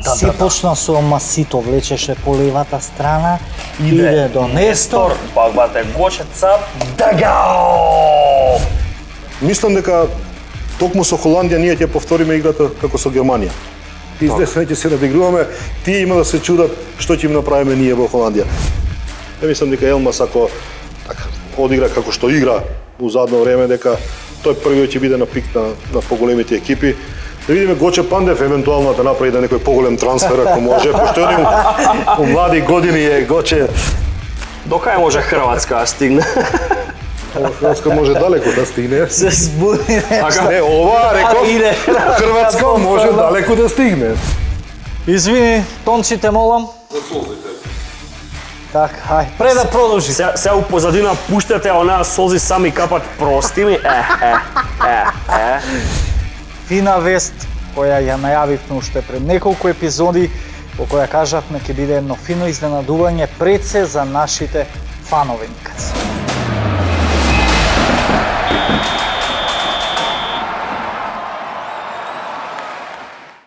Си почна со Масито, влечеше по левата страна, иде до Нестор. Пак Гоче цап, дагао! Мислам дека токму со Холандија ние ќе повториме играта како со Германија. Издесне ќе се надигруваме, тие има да се чудат што ќе им направиме ние во Холандија. Мислам дека Елмас ако така одигра како што игра у задно време, дека тој првиот ќе биде на пик на поголемите екипи. Да видиме Гоче Пандев евентуално да направи некој поголем трансфер ако може, пошто он у млади години е Гоче. Докај може Хрватска да стигне? Хрватска може далеко да стигне. Се збуди нешто. Не, ова реков, Хрватска може далеко да стигне. Извини, Тончите молам. Така, хај, пред да продолжи. Се у позадина пуштате онаа солзи сами капат, прости ми. Фина вест која ја најавивме уште пред неколку епизоди, по која кажавме ќе биде едно фино изненадување пред се за нашите фанови.